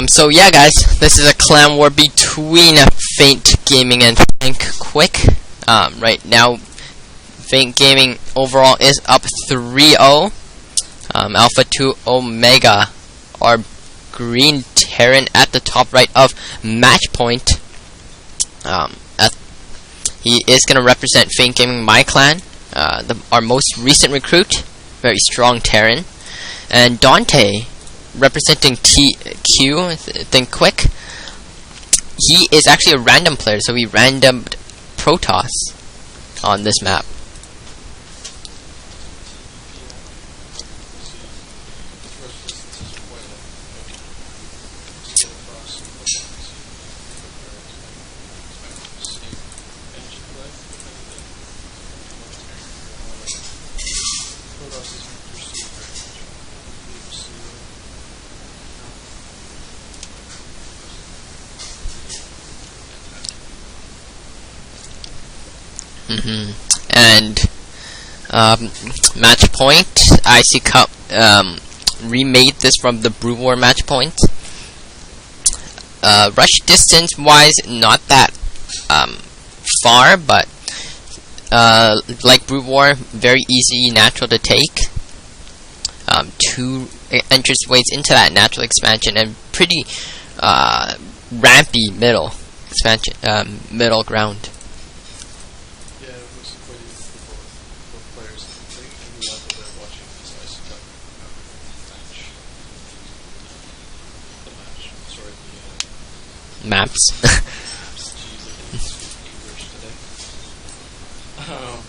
So yeah, guys, this is a clan war between Feint Gaming and Quick. Right now, Feint Gaming overall is up 3-0. AlphaIIOmega, our green Terran at the top right of match point. He is going to represent Feint Gaming, my clan, our most recent recruit, very strong Terran, and Dante, representing tQ, think quick. He is actually a random player, so he randomed Protoss on this map. And match point, IC Cup remade this from the Brew War match point. Rush distance wise, not that far, but like Brew War, very easy, natural to take. 2 entrance ways into that natural expansion, and pretty rampy middle expansion, middle ground. Maps.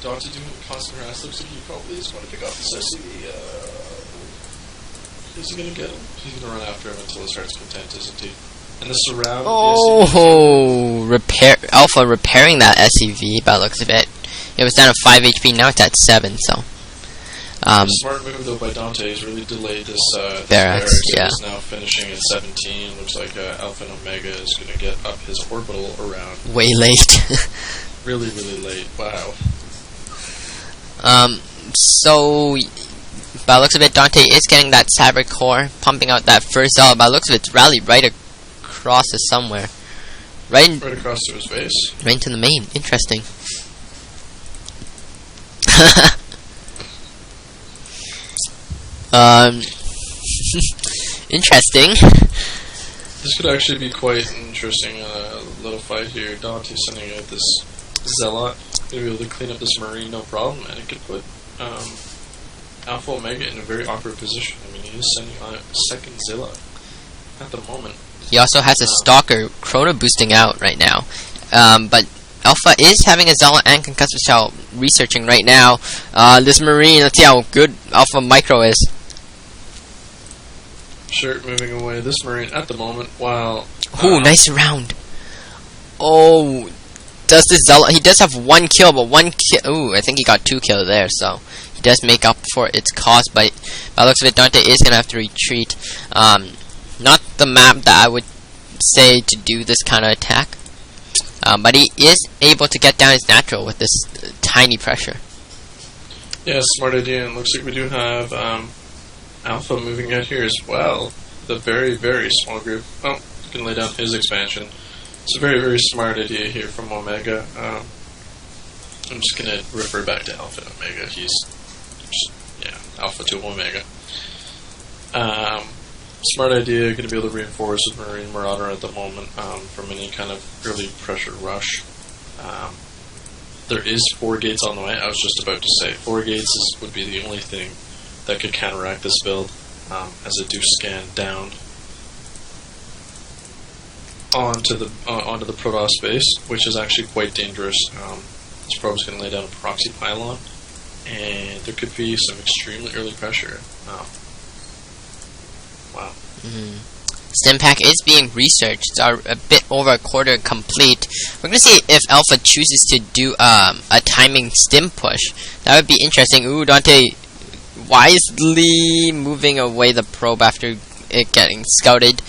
Dante doing constant harass. Looks like he probably is going to pick up this SCV. Is he going to get him? He's going to run after him until it starts content, isn't he? And the surround. Oh, Alpha repairing that SCV by the looks of it. It was down at 5 HP. Now it's at 7. So. Smart move though by Dante. He's really delayed this barracks. Yeah. He's now finishing at 17. Looks like AlphaIIOmega is going to get up his orbital around. Way late. really late. Wow. So by the looks of it, Dante is getting that Sabre core, pumping out that first Zealot. By the looks of it, it's rallied right across to somewhere. Right across to his base. Right into the main. Interesting. Interesting. This could actually be quite an interesting little fight here. Dante sending out this Zealot, gonna be able to clean up this Marine, no problem, and it could put AlphaIIOmega in a very awkward position. I mean, he is sending out a second Zealot at the moment. He also has a Stalker Chrono boosting out right now, but Alpha is having a Zealot and Concussive Shell researching right now. This Marine, let's see how good Alpha Micro is. Shirt moving away. This Marine at the moment, while... Ooh, nice round. Oh, does this Zealot... He does have 1 kill, but 1 kill... Ooh, I think he got 2 kills there, so... He does make up for its cost, but by the looks of it, Dante is going to have to retreat. Not the map that I would say to do this kind of attack. But he is able to get down his natural with this tiny pressure. Yeah, smart idea, and looks like we do have Alpha moving out here as well. The very small group. Oh, he can lay down his expansion. It's a very smart idea here from Omega. I'm just going to refer back to AlphaIIOmega. He's AlphaIIOmega. Smart idea, going to be able to reinforce with Marine Marauder at the moment from any kind of early pressure rush. There is 4 gates on the way. I was just about to say 4 gates would be the only thing that could counteract this build, as it do scan down onto the Protoss base, which is actually quite dangerous. This probe is going to lay down a proxy pylon, and there could be some extremely early pressure. Wow. Stim pack is being researched. It's a bit over a quarter complete. We're gonna see if Alpha chooses to do a timing stim push. That would be interesting. Ooh, Dante wisely moving away the probe after it getting scouted.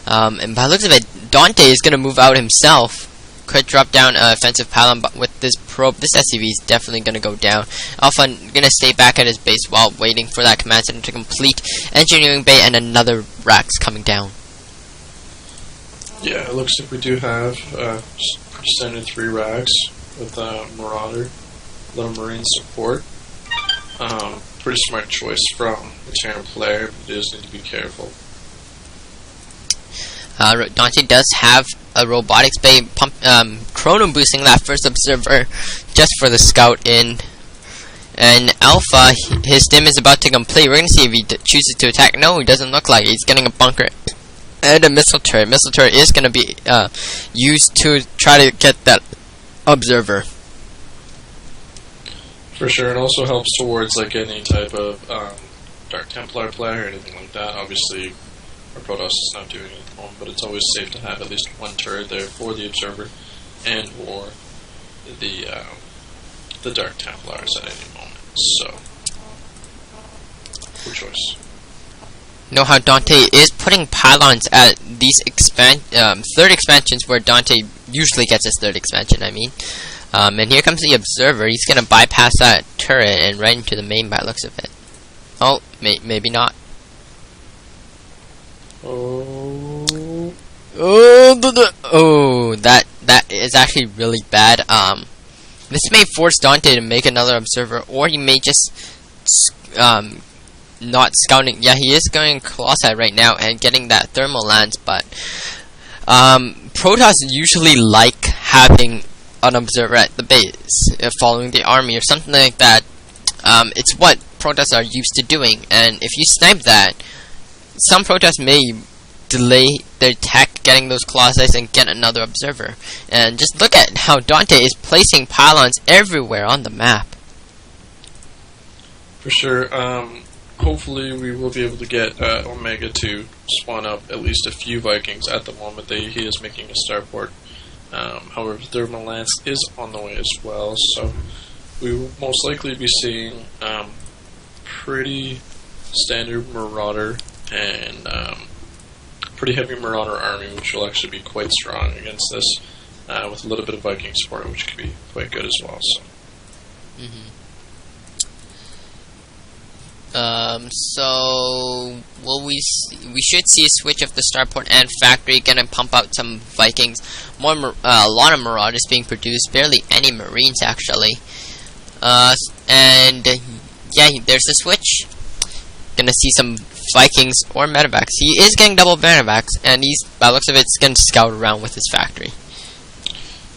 And by the looks of it, Dante is gonna move out himself. Could drop down an offensive pylon, but with this probe, this SCV is definitely going to go down. Alpha gonna stay back at his base while waiting for that command center to complete engineering bay, and another Rax coming down. Yeah, it looks like we do have pretty standard 3 racks with Marauder, a little Marine support. Pretty smart choice from the Terran player, but you just need to be careful. DanTe does have a robotics bay chrono boosting that first observer just for the scout in. And Alpha, his stim is about to complete. We're gonna see if he chooses to attack. No, he doesn't look like it. He's getting a bunker and a missile turret. Missile turret is gonna be used to try to get that observer. For sure, it also helps towards like any type of Dark Templar player or anything like that. Obviously, our Protoss is not doing it at the moment, but it's always safe to have at least one turret there for the observer and or the Dark Templars at any moment. So, good choice. Know how DanTe is putting pylons at these third expansions where DanTe usually gets his third expansion, I mean. And here comes the observer. He's gonna bypass that turret and right into the main by the looks of it. Oh, maybe not. Oh, that is actually really bad. This may force DanTe to make another observer, or he may just not scouting. Yeah, he is going Colossi right now and getting that thermal lance, but Protoss usually like having an observer at the base, following the army or something like that. It's what Protoss are used to doing, and if you snipe that, some Protoss may delay their tech getting those Colossi and get another observer. And just look at how DanTe is placing pylons everywhere on the map. For sure. Hopefully we will be able to get Omega to spawn up at least a few Vikings. At the moment he is making a starport. However, Thermal Lance is on the way as well, so we will most likely be seeing pretty standard Marauder and pretty heavy Marauder army, which will actually be quite strong against this, with a little bit of Viking support, which could be quite good as well. So. So we should see a switch of the starport and factory, gonna pump out some Vikings. A lot of Marauders being produced, barely any Marines actually. And yeah, there's the switch. Gonna see some Vikings or medevacs. He is getting double medevacs, and he's, by the looks of it, gonna scout around with his factory.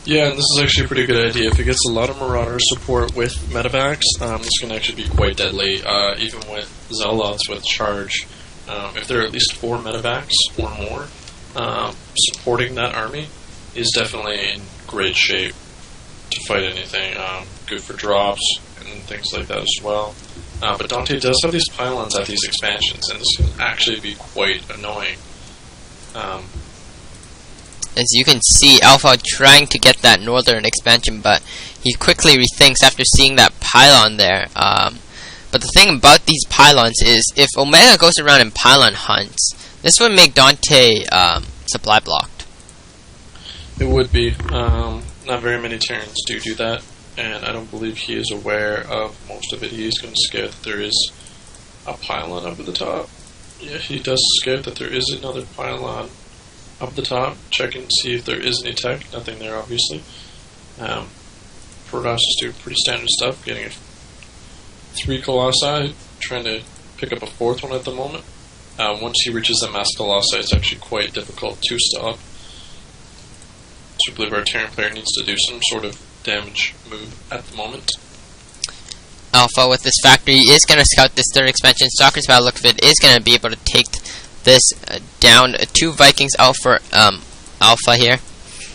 Yeah, and this is actually a pretty good idea. If he gets a lot of Marauder support with medevacs, this can actually be quite deadly, even with Zealots with charge. If there are at least 4 medevacs or more, supporting that army is definitely in great shape to fight anything. Good for drops and things like that as well. But DanTe does have these pylons at these expansions, and this can actually be quite annoying. As you can see, Alpha trying to get that northern expansion, but he quickly rethinks after seeing that pylon there. But the thing about these pylons is, if Omega goes around and pylon hunts, this would make DanTe supply blocked. It would be. Not very many Terrans do that, and I don't believe he is aware of most of it. He is going to scout that there is a pylon up at the top. Yeah, he does scout that there is another pylon up at the top. Check and see if there is any tech. Nothing there, obviously. Protoss is doing pretty standard stuff, getting 3 Colossi, trying to pick up a 4th one at the moment. Once he reaches the mass Colossi, it's actually quite difficult to stop. So I believe our Terran player needs to do some sort of damage move at the moment. Alpha with this factory is going to scout this 3rd expansion. Stalker's by the look of it is going to be able to take this down. 2 Vikings Alpha here.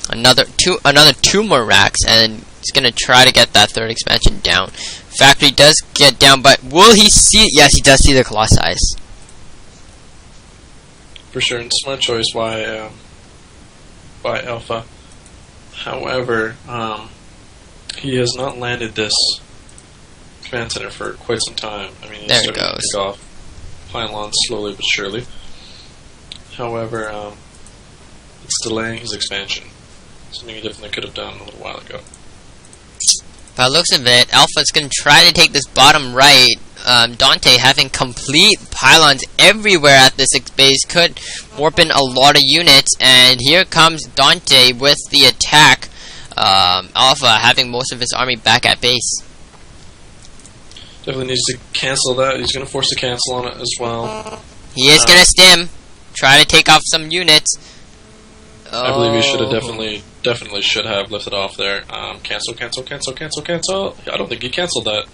Another 2 more racks, and he's going to try to get that 3rd expansion down. Factory does get down, but will he see? Yes, he does see the Colossi. For sure, and smart choice by Alpha. However, he has not landed this command center for quite some time. I mean, he's starting to pick off pylons slowly but surely. However, it's delaying his expansion. Something he definitely could have done a little while ago. By the looks of it, Alpha's gonna try to take this bottom right. DanTe having complete pylons everywhere at this base could warp in a lot of units, and here comes DanTe with the attack. Alpha having most of his army back at base. Definitely needs to cancel that. He's going to force a cancel on it as well. He is going to stim. Try to take off some units. I believe he should have definitely should have lifted off there. Cancel. I don't think he canceled that.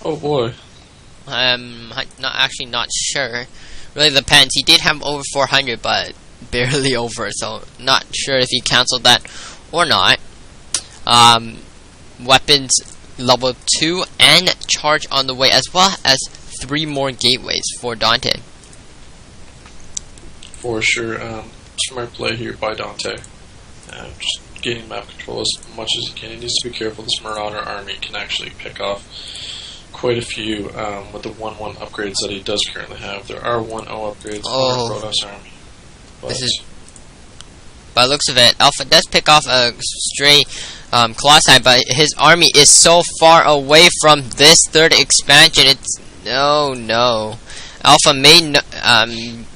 Oh boy. I'm not sure. Really depends. He did have over 400, but barely over, so not sure if he canceled that or not. Weapons level 2 and charge on the way, as well as 3 more gateways for DanTe. For sure, smart play here by DanTe. Just gaining map control as much as he can. He needs to be careful. This Marauder army can actually pick off quite a few with the 1-1 upgrades that he does currently have. There are 1-0 upgrades for Protoss army. But this is, by the looks of it, Alpha does pick off a stray Colossi, but his army is so far away from this third expansion. It's no. Alpha may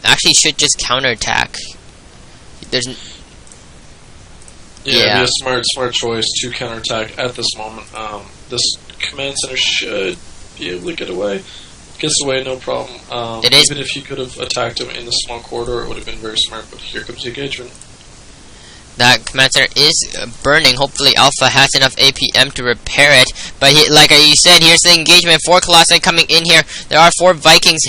actually should just counterattack. There's it'd be a smart choice to counterattack at this moment. This command center should be able to get away. Gets away, no problem. Even if he could have attacked him in the small corridor, it would have been very smart. But here comes the engagement. That command center is burning. Hopefully Alpha has enough APM to repair it. But like you said, here's the engagement. 4 Colossi coming in here. There are 4 Vikings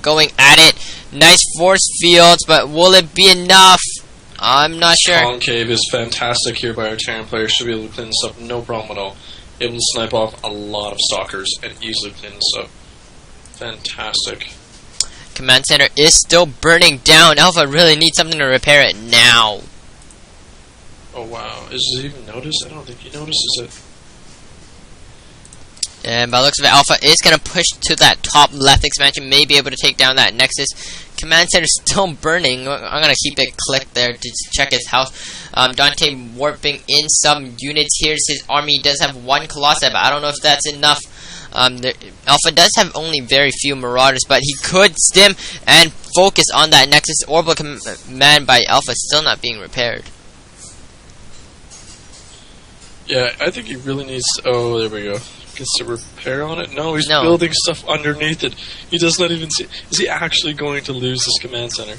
going at it. Nice force fields, but will it be enough? I'm not sure. Concave is fantastic here by our Terran player. Should be able to clean this up, no problem at all. Able to snipe off a lot of stalkers and easily clean this up. Fantastic. Command center is still burning down. Alpha really needs something to repair it now. Oh wow, is he even noticed? I don't think he notices it. And by the looks of it, Alpha is going to push to that top left expansion, may be able to take down that Nexus. Command center is still burning. I'm going to keep it clicked there to check his health. DanTe warping in some units. Here's his army. He does have 1 Colossi, but I don't know if that's enough. Alpha does have only very few Marauders, but he could stim and focus on that Nexus. Orbital command by Alpha still not being repaired. Yeah, I think he really needs to... Oh, there we go. Gets to repair on it? No, he's building stuff underneath it. He does not even see... Is he actually going to lose this command center?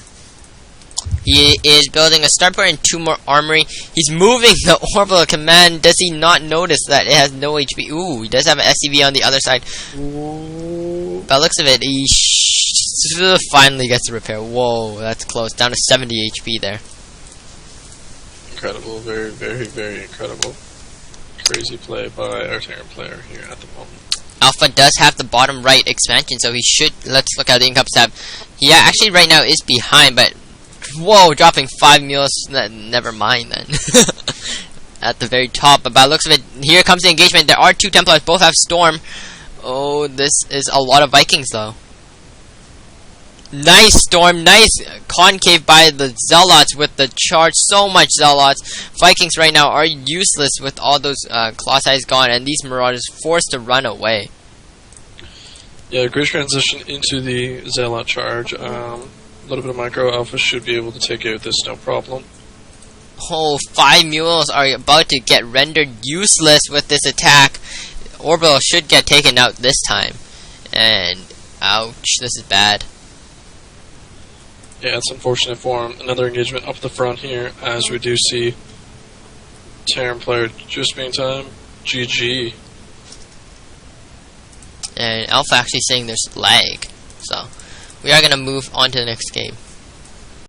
He is building a starport and 2 more armory. He's moving the orbital command. Does he not notice that it has no HP? Ooh, he does have an SCV on the other side. Ooh. By the looks of it, he finally gets to repair. Whoa, that's close. Down to 70 HP there. Incredible. Very, very, very incredible. Crazy play by our Terran player here at the moment. Alpha does have the bottom right expansion, so he should... Let's look at the income tab. He actually right now is behind, but... Whoa, dropping 5 mules. Never mind then. At the very top. But by the looks of it, here comes the engagement. There are 2 Templars, both have Storm. Oh, this is a lot of Vikings though. Nice Storm, nice concave by the Zealots with the charge. So much Zealots. Vikings right now are useless with all those Colossi gone, and these Marauders forced to run away. Yeah, great transition into the Zealot charge. A little bit of micro Alpha should be able to take out this, no problem. Oh, 5 mules are about to get rendered useless with this attack. Orbital should get taken out this time. And, ouch, this is bad. Yeah, it's unfortunate for him. Another engagement up the front here, as we do see Terran player just being time. GG. And Alpha actually saying there's lag. So, we are going to move on to the next game.